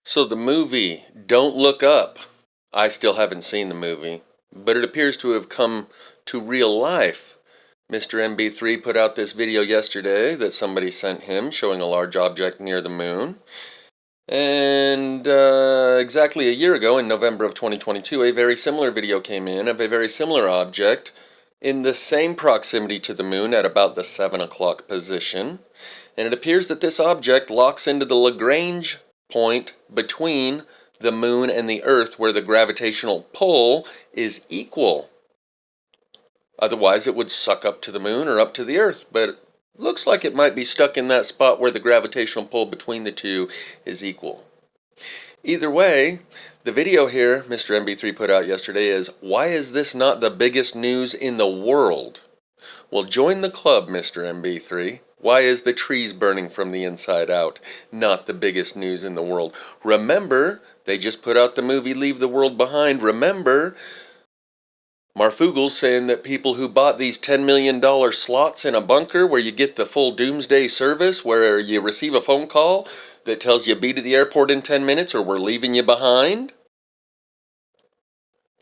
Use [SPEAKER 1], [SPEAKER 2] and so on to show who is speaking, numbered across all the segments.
[SPEAKER 1] So the movie Don't Look Up, I still haven't seen the movie, but it appears to have come to real life. Mr. MB3 put out this video yesterday that somebody sent him showing a large object near the moon. And exactly a year ago, in November of 2022, a very similar video came in of a very similar object in the same proximity to the moon at about the 7 o'clock position. And it appears that this object locks into the Lagrange point between the moon and the Earth where the gravitational pull is equal. Otherwise, it would suck up to the moon or up to the Earth, but it looks like it might be stuck in that spot where the gravitational pull between the two is equal. Either way, the video here Mr. MB3 put out yesterday is, why is this not the biggest news in the world? Well, join the club, Mr. MB3. Why is the trees burning from the inside out not the biggest news in the world? Remember, they just put out the movie Leave the World Behind. Remember, Marfugel's saying that people who bought these $10 million slots in a bunker where you get the full doomsday service, where you receive a phone call that tells you be to the airport in 10 minutes or we're leaving you behind.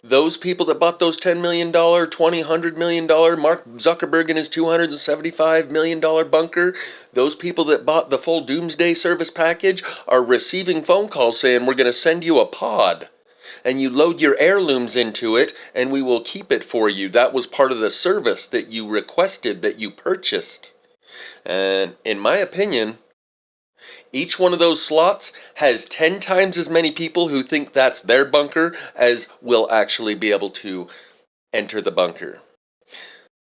[SPEAKER 1] Those people that bought those $10 million, $100 million, Mark Zuckerberg and his $275 million bunker, those people that bought the full doomsday service package are receiving phone calls saying, we're going to send you a pod. And you load your heirlooms into it, and we will keep it for you. That was part of the service that you requested, that you purchased. And in my opinion, each one of those slots has 10 times as many people who think that's their bunker as will actually be able to enter the bunker.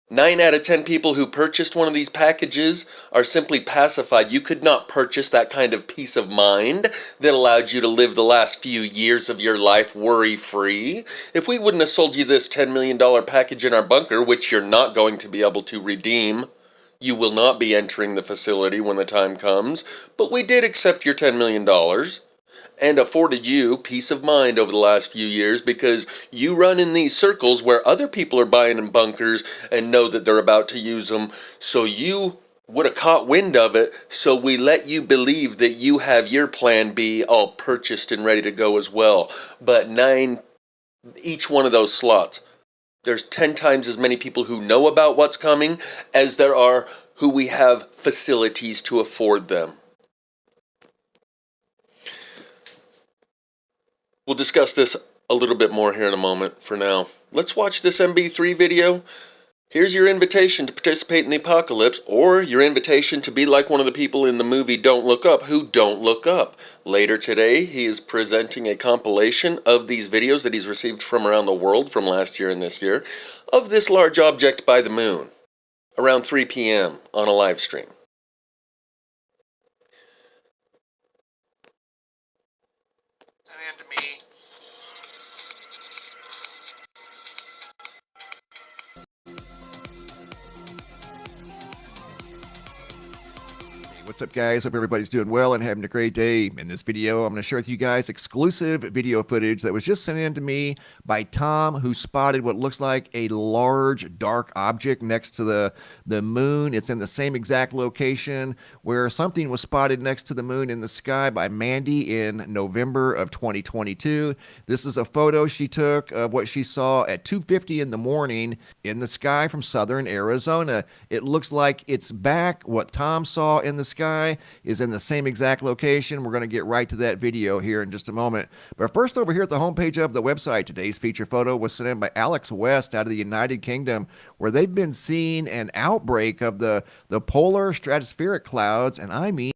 [SPEAKER 1] 9 out of 10 people who purchased one of these packages are simply pacified. You could not purchase that kind of peace of mind that allowed you to live the last few years of your life worry-free. If we wouldn't have sold you this $10 million package in our bunker, which you're not going to be able to redeem, you will not be entering the facility when the time comes, but we did accept your $10 million and afforded you peace of mind over the last few years because you run in these circles where other people are buying in bunkers and know that they're about to use them, so you would have caught wind of it, so we let you believe that you have your plan B all purchased and ready to go as well. But each one of those slots, there's 10 times as many people who know about what's coming as there are who we have facilities to afford them. We'll discuss this a little bit more here in a moment. For now, let's watch this MB3 video. Here's your invitation to participate in the apocalypse, or your invitation to be like one of the people in the movie Don't Look Up who don't look up. Later today, he is presenting a compilation of these videos that he's received from around the world from last year and this year of this large object by the moon around 3 p.m. on a live stream.
[SPEAKER 2] And to me,
[SPEAKER 3] What's up, guys? Hope everybody's doing well and having a great day. In this video, I'm going to share with you guys exclusive video footage that was just sent in to me by Tom, who spotted what looks like a large dark object next to the moon. It's in the same exact location where something was spotted next to the moon in the sky by Mandy in November of 2022. This is a photo she took of what she saw at 2:50 in the morning in the sky from southern Arizona. It looks like it's back. What Tom saw in the sky is in the same exact location. We're going to get right to that video here in just a moment. But first, over here at the homepage of the website, today's feature photo was sent in by Alex West out of the United Kingdom, where they've been seeing an outbreak of the polar stratospheric clouds, and I mean,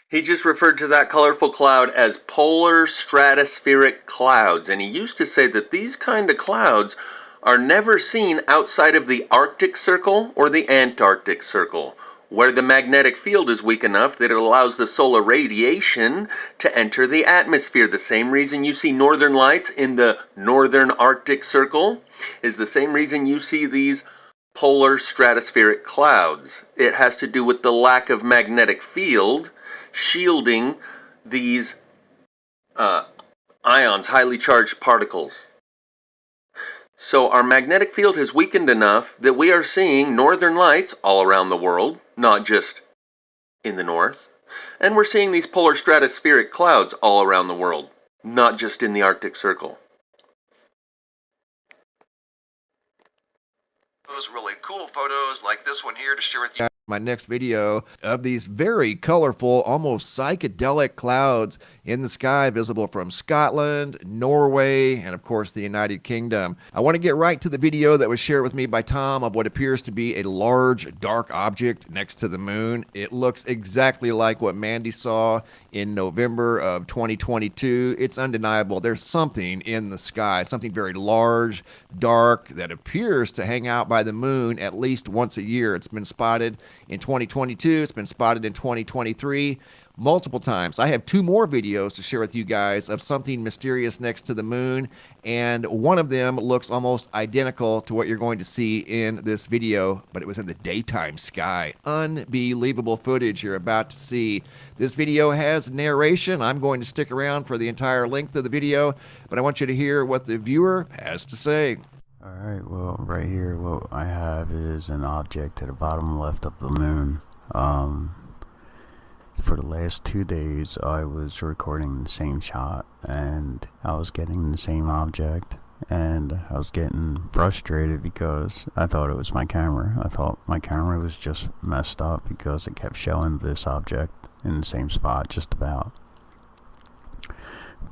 [SPEAKER 1] He just referred to that colorful cloud as polar stratospheric clouds, and he used to say that these kind of clouds are never seen outside of the Arctic Circle or the Antarctic Circle, where the magnetic field is weak enough that it allows the solar radiation to enter the atmosphere. The same reason you see northern lights in the northern Arctic Circle is the same reason you see these polar stratospheric clouds. It has to do with the lack of magnetic field shielding these ions, highly charged particles. So our magnetic field has weakened enough that we are seeing northern lights all around the world, not just in the north. And we're seeing these polar stratospheric clouds all around the world, not just in the Arctic Circle.
[SPEAKER 3] Those really cool photos like this one here to share with you. My next video of these very colorful, almost psychedelic clouds in the sky visible from Scotland, Norway, and of course the United Kingdom. I want to get right to the video that was shared with me by Tom of what appears to be a large dark object next to the moon. It looks exactly like what Mandy saw in November of 2022. It's undeniable. There's something in the sky, something very large, dark, that appears to hang out by the moon at least once a year. It's been spotted in 2022. It's been spotted in 2023 multiple times. I have 2 more videos to share with you guys of something mysterious next to the moon, and one of them looks almost identical to what you're going to see in this video, but it was in the daytime sky. Unbelievable footage you're about to see. This video has narration. I'm going to stick around for the entire length of the video, but I want you to hear what the viewer has to say.
[SPEAKER 4] Alright, well, right here what I have is an object at the bottom left of the moon. For the last 2 days I was recording the same shot and I was getting the same object, and I was getting frustrated because I thought it was my camera. I thought my camera was just messed up because it kept showing this object in the same spot just about.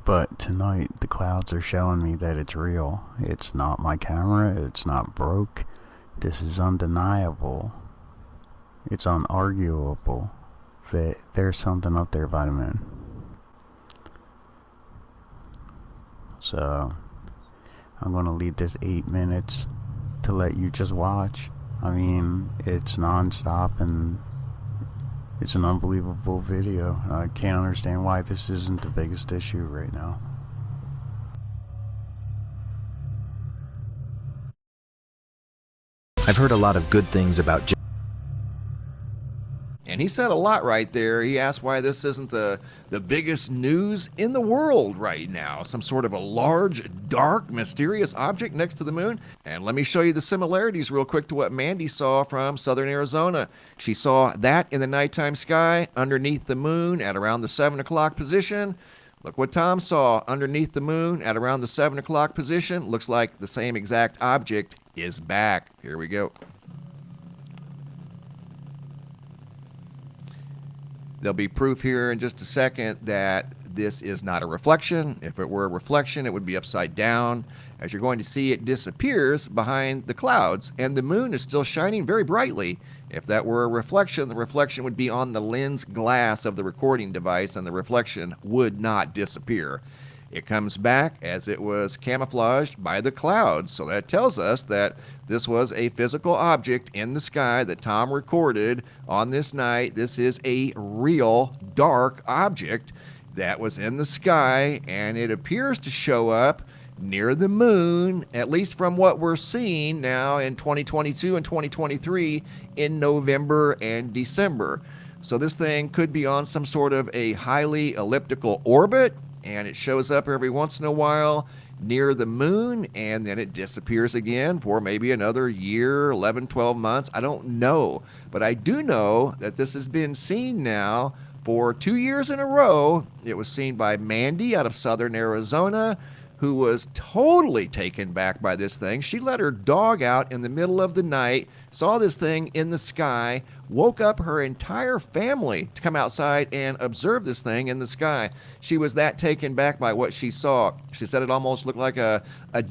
[SPEAKER 4] But tonight the clouds are showing me that it's real. It's not my camera, it's not broke. This is undeniable. It's unarguable that there's something up there by the moon. So I'm gonna leave this 8 minutes to let you just watch. I mean, it's non-stop and it's an unbelievable video. I can't understand why this isn't the biggest issue right now.
[SPEAKER 5] I've heard a lot of good things about
[SPEAKER 3] And he said a lot right there. He asked why this isn't the biggest news in the world right now. Some sort of a large, dark, mysterious object next to the moon. And let me show you the similarities real quick to what Mandy saw from southern Arizona. She saw that in the nighttime sky underneath the moon at around the 7 o'clock position. Look what Tom saw underneath the moon at around the 7 o'clock position. Looks like the same exact object is back. Here we go. There'll be proof here in just a second that this is not a reflection. If it were a reflection, it would be upside down. As you're going to see, it disappears behind the clouds, and the moon is still shining very brightly. If that were a reflection, the reflection would be on the lens glass of the recording device, and the reflection would not disappear. It comes back as it was camouflaged by the clouds, so that tells us that this was a physical object in the sky that Tom recorded on this night. This is a real dark object that was in the sky, and it appears to show up near the moon, at least from what we're seeing now in 2022 and 2023 in November and December. So this thing could be on some sort of a highly elliptical orbit, and it shows up every once in a while near the moon, and then it disappears again for maybe another year, 11, 12 months. I don't know, but I do know that this has been seen now for 2 years in a row. It was seen by Mandy out of southern Arizona, who was totally taken back by this thing. She let her dog out in the middle of the night, saw this thing in the sky, woke up her entire family to come outside and observe this thing in the sky. She was that taken back by what she saw. She said it almost looked like a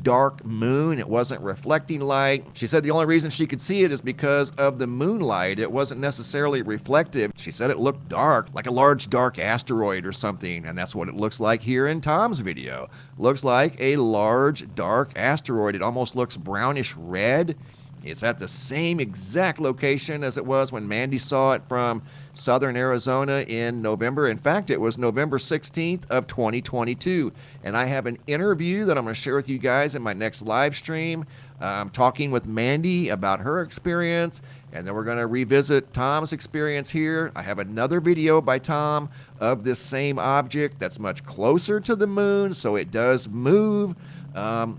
[SPEAKER 3] dark moon. It wasn't reflecting light. She said the only reason she could see it is because of the moonlight. It wasn't necessarily reflective. She said it looked dark, like a large dark asteroid or something, and that's what it looks like here in Tom's video. Looks like a large dark asteroid. It almost looks brownish red. It's at the same exact location as it was when Mandy saw it from southern Arizona in November. In fact, it was November 16th of 2022. And I have an interview that I'm going to share with you guys in my next live stream. I'm talking with Mandy about her experience, and then we're going to revisit Tom's experience here. I have another video by Tom of this same object that's much closer to the moon, so it does move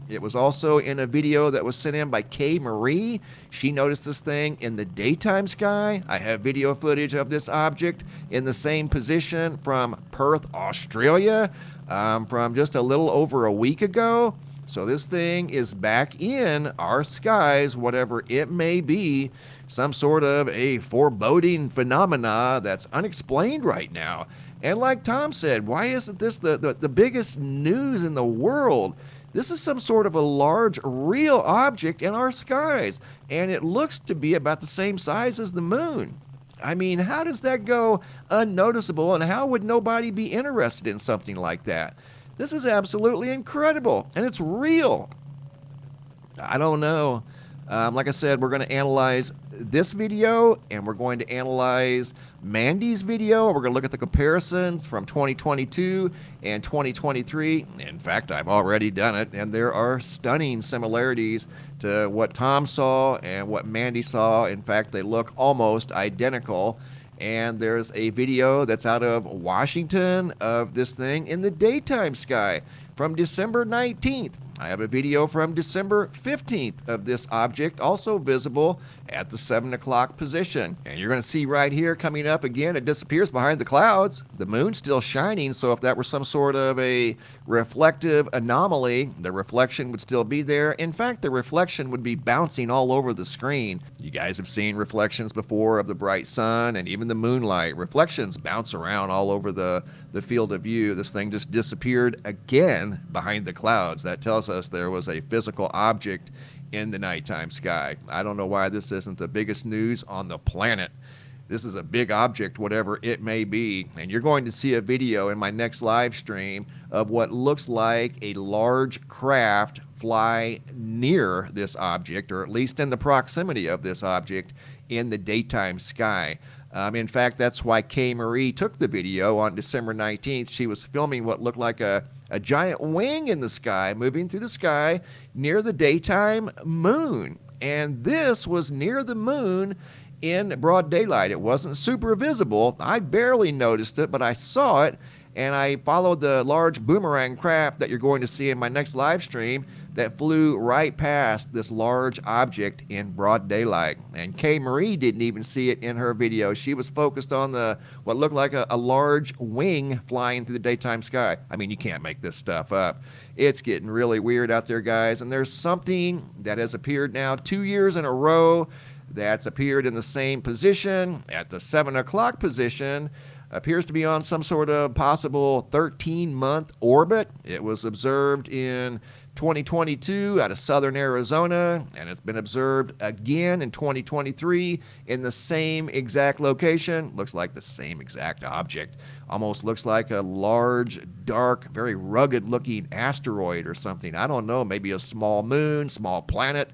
[SPEAKER 3] It was also in a video that was sent in by Kay Marie. She noticed this thing in the daytime sky. I have video footage of this object in the same position from Perth, Australia, from just a little over a week ago. So this thing is back in our skies, whatever it may be, some sort of a foreboding phenomena that's unexplained right now. And like Tom said, why isn't this the biggest news in the world? This is some sort of a large, real object in our skies, and it looks to be about the same size as the moon. I mean, how does that go unnoticeable, and how would nobody be interested in something like that? This is absolutely incredible, and it's real. I don't know. Like I said, we're going to analyze this video, and we're going to analyze Mandy's video. We're going to look at the comparisons from 2022 and 2023. In fact, I've already done it, and there are stunning similarities to what Tom saw and what Mandy saw. In fact, they look almost identical. And there's a video that's out of Washington of this thing in the daytime sky from December 19th. I have a video from December 15th of this object, also visible at the 7 o'clock position. And you're going to see right here coming up again, it disappears behind the clouds. The moon's still shining, so if that were some sort of a reflective anomaly, the reflection would still be there. In fact, the reflection would be bouncing all over the screen. You guys have seen reflections before of the bright sun and even the moonlight. Reflections bounce around all over the field of view. This thing just disappeared again behind the clouds. That tells us there was a physical object in the nighttime sky. I don't know why this isn't the biggest news on the planet. This is a big object, whatever it may be. And you're going to see a video in my next live stream of what looks like a large craft fly near this object, or at least in the proximity of this object in the daytime sky. In fact, that's why Kay Marie took the video on December 19th. She was filming what looked like a giant wing in the sky, moving through the sky near the daytime moon. And this was near the moon in broad daylight. It wasn't super visible. I barely noticed it, but I saw it, and I followed the large boomerang craft that you're going to see in my next live stream that flew right past this large object in broad daylight. And Kay Marie didn't even see it in her video. She was focused on what looked like a large wing flying through the daytime sky. I mean, you can't make this stuff up. It's getting really weird out there, guys. And there's something that has appeared now 2 years in a row that's appeared in the same position at the 7 o'clock position. Appears to be on some sort of possible 13-month orbit. It was observed in 2022 out of southern Arizona, and it's been observed again in 2023 in the same exact location. Looks like the same exact object. Almost looks like a large, dark, very rugged-looking asteroid or something. I don't know, maybe a small moon, small planet.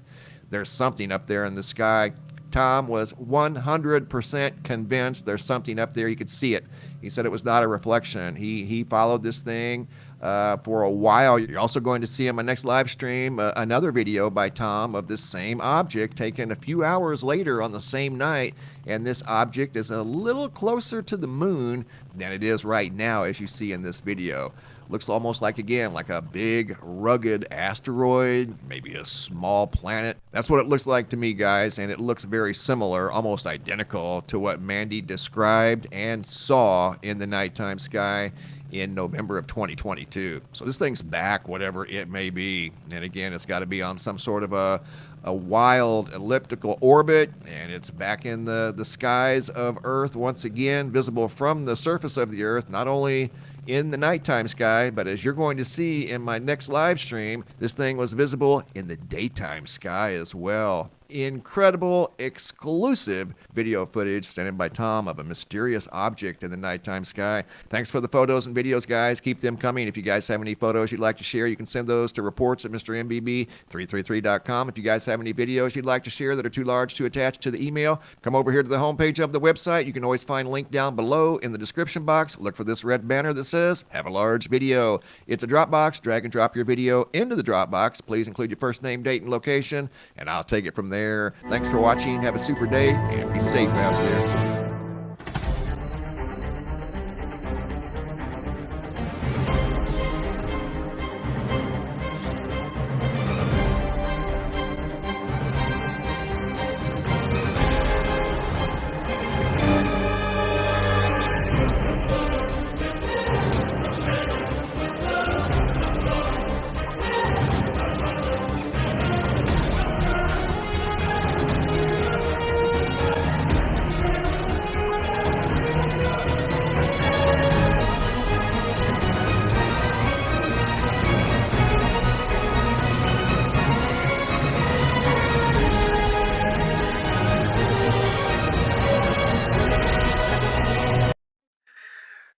[SPEAKER 3] There's something up there in the sky. Tom was 100% convinced there's something up there. He could see it. He said it was not a reflection. He followed this thing for a while. You're also going to see in my next live stream another video by Tom of this same object taken a few hours later on the same night. And this object is a little closer to the moon than it is right now, as you see in this video. Looks almost like, again, like a big, rugged asteroid, maybe a small planet. That's what it looks like to me, guys, and it looks very similar, almost identical to what Mandy described and saw in the nighttime sky in November of 2022. So this thing's back, whatever it may be. And again, it's got to be on some sort of a wild elliptical orbit, and it's back in the skies of Earth once again, visible from the surface of the Earth, not only in the nighttime sky, but as you're going to see in my next live stream, this thing was visible in the daytime sky as well. Incredible, exclusive video footage sent in by Tom of a mysterious object in the nighttime sky. Thanks for the photos and videos, guys. Keep them coming. If you guys have any photos you'd like to share, you can send those to reports at MrMBB333.com. If you guys have any videos you'd like to share that are too large to attach to the email, come over here to the homepage of the website. You can always find a link down below in the description box. Look for this red banner that says, "Have a large video." It's a Dropbox. Drag and drop your video into the Dropbox. Please include your first name, date, and location, and I'll take it from there. Thanks for watching. Have a super day, and be safe out there.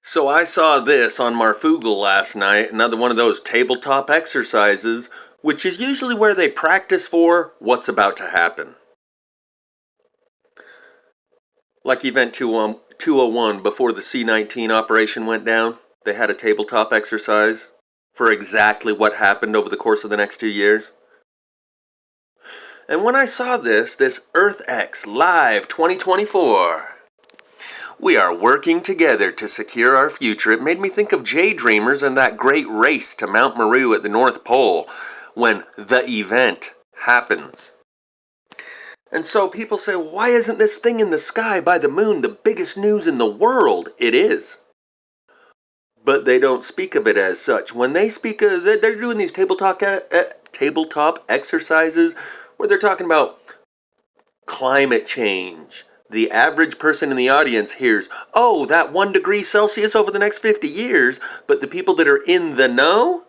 [SPEAKER 1] So I saw this on Marfoogle last night, another one of those tabletop exercises, which is usually where they practice for what's about to happen. Like Event 201, before the C-19 operation went down, they had a tabletop exercise for exactly what happened over the course of the next 2 years. And when I saw this Earth X Live 2024, we are working together to secure our future, it made me think of Daydreamers and that great race to Mount Meru at the North Pole when the event happens. And so people say, why isn't this thing in the sky by the moon the biggest news in the world? It is. But they don't speak of it as such. When they speak of, they're doing these tabletop exercises where they're talking about climate change. The average person in the audience hears, oh, that 1 degree Celsius over the next 50 years, but the people that are in the know,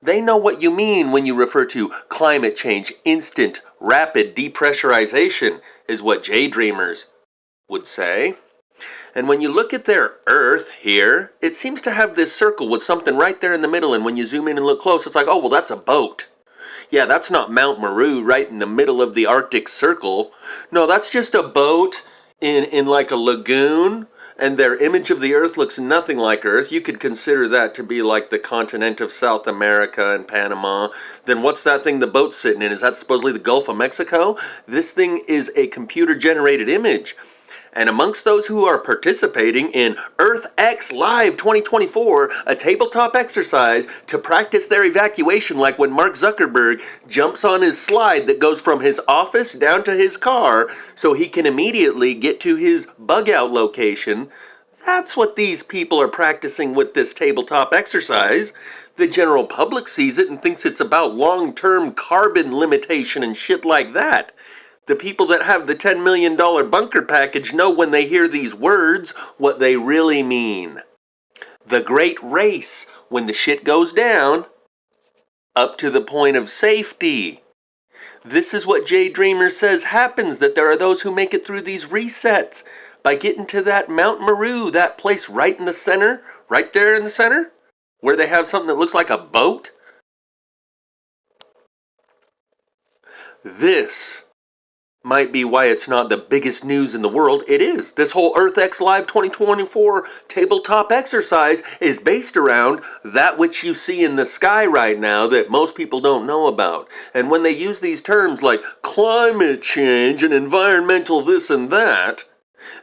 [SPEAKER 1] they know what you mean when you refer to climate change. Instant, rapid depressurization is what Daydreamers would say. And when you look at their Earth here, it seems to have this circle with something right there in the middle, and when you zoom in and look close, it's like, oh, well, that's a boat. Yeah, that's not Mount Meru right in the middle of the Arctic Circle. No, that's just a boat in like a lagoon, and their image of the Earth looks nothing like Earth. You could consider that to be like the continent of South America and Panama. Then what's that thing the boat's sitting in? Is that supposedly the Gulf of Mexico? This thing is a computer-generated image. And amongst those who are participating in Earth X Live 2024, a tabletop exercise to practice their evacuation, like when Mark Zuckerberg jumps on his slide that goes from his office down to his car so he can immediately get to his bug out location. That's what these people are practicing with this tabletop exercise. The general public sees it and thinks it's about long-term carbon limitation and shit like that. The people that have the $10 million bunker package know when they hear these words what they really mean. The great race, when the shit goes down, up to the point of safety. This is what Daydreamer says happens, that there are those who make it through these resets by getting to that Mount Meru, that place right in the center, right there in the center, where they have something that looks like a boat. This might be why it's not the biggest news in the world. It is. This whole Earth X Live 2024 tabletop exercise is based around that which you see in the sky right now that most people don't know about. And when they use these terms like climate change and environmental this and that,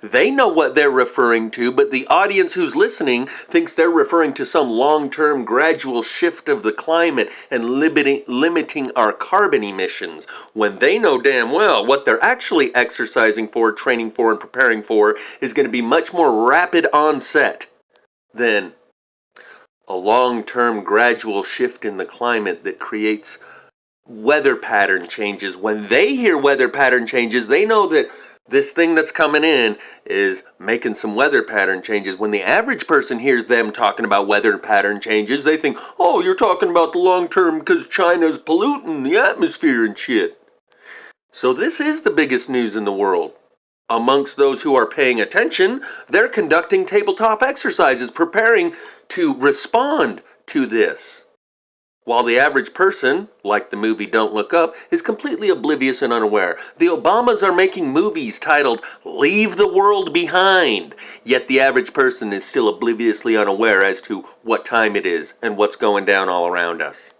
[SPEAKER 1] they know what they're referring to, but the audience who's listening thinks they're referring to some long-term gradual shift of the climate and limiting our carbon emissions, when they know damn well what they're actually exercising for, training for, and preparing for is going to be much more rapid onset than a long-term gradual shift in the climate that creates weather pattern changes. When they hear weather pattern changes, they know that this thing that's coming in is making some weather pattern changes. When the average person hears them talking about weather pattern changes, they think, oh, you're talking about the long term because China's polluting the atmosphere and shit. So this is the biggest news in the world. Amongst those who are paying attention, they're conducting tabletop exercises, preparing to respond to this. While the average person, like the movie Don't Look Up, is completely oblivious and unaware. The Obamas are making movies titled Leave the World Behind, yet the average person is still obliviously unaware as to what time it is and what's going down all around us.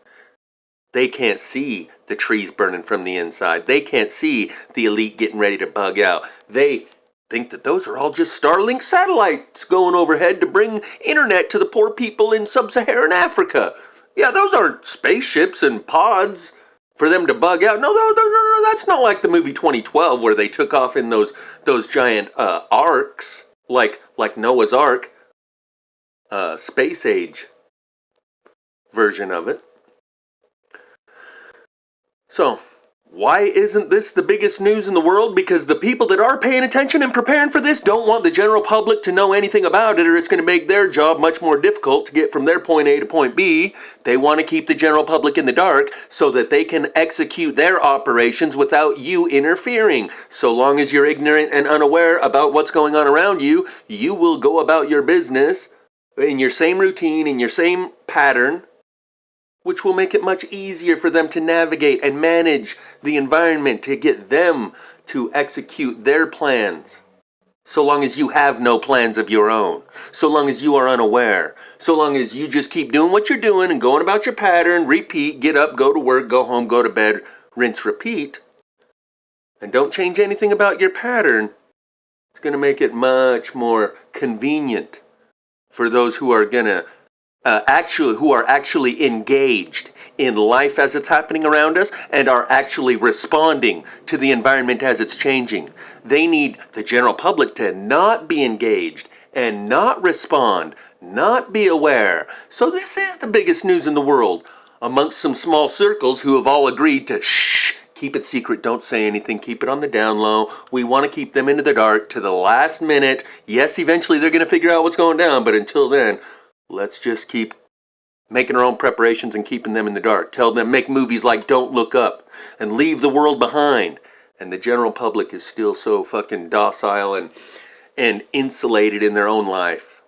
[SPEAKER 1] They can't see the trees burning from the inside. They can't see the elite getting ready to bug out. They think that those are all just Starlink satellites going overhead to bring internet to the poor people in sub-Saharan Africa. Yeah, those aren't spaceships and pods for them to bug out. No, that's not like the movie 2012 where they took off in those giant arcs, like Noah's Ark, space age version of it. So, why isn't this the biggest news in the world? Because the people that are paying attention and preparing for this don't want the general public to know anything about it, or it's going to make their job much more difficult to get from their point A to point B. They want to keep the general public in the dark so that they can execute their operations without you interfering. So long as you're ignorant and unaware about what's going on around you, you will go about your business in your same routine, in your same pattern, which will make it much easier for them to navigate and manage the environment to get them to execute their plans. So long as you have no plans of your own, so long as you are unaware, so long as you just keep doing what you're doing and going about your pattern, repeat, get up, go to work, go home, go to bed, rinse, repeat, and don't change anything about your pattern, it's going to make it much more convenient for those who are going to actually engaged in life as it's happening around us and are actually responding to the environment as it's changing. They need the general public to not be engaged and not respond, not be aware. So this is the biggest news in the world amongst some small circles who have all agreed to shh, keep it secret, don't say anything, keep it on the down low. We want to keep them into the dark to the last minute. Yes, eventually they're going to figure out what's going down, but until then, let's just keep making our own preparations and keeping them in the dark. Tell them, make movies like Don't Look Up and Leave the World Behind. And the general public is still so fucking docile and insulated in their own life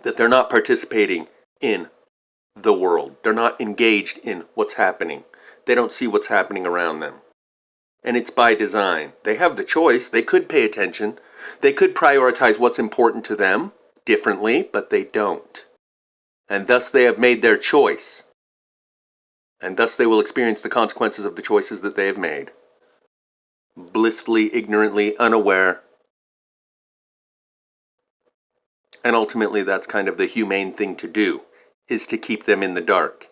[SPEAKER 1] that they're not participating in the world. They're not engaged in what's happening. They don't see what's happening around them. And it's by design. They have the choice. They could pay attention. They could prioritize what's important to them differently, but they don't. And thus they have made their choice. And thus they will experience the consequences of the choices that they have made. Blissfully, ignorantly, unaware. And ultimately that's kind of the humane thing to do, is to keep them in the dark.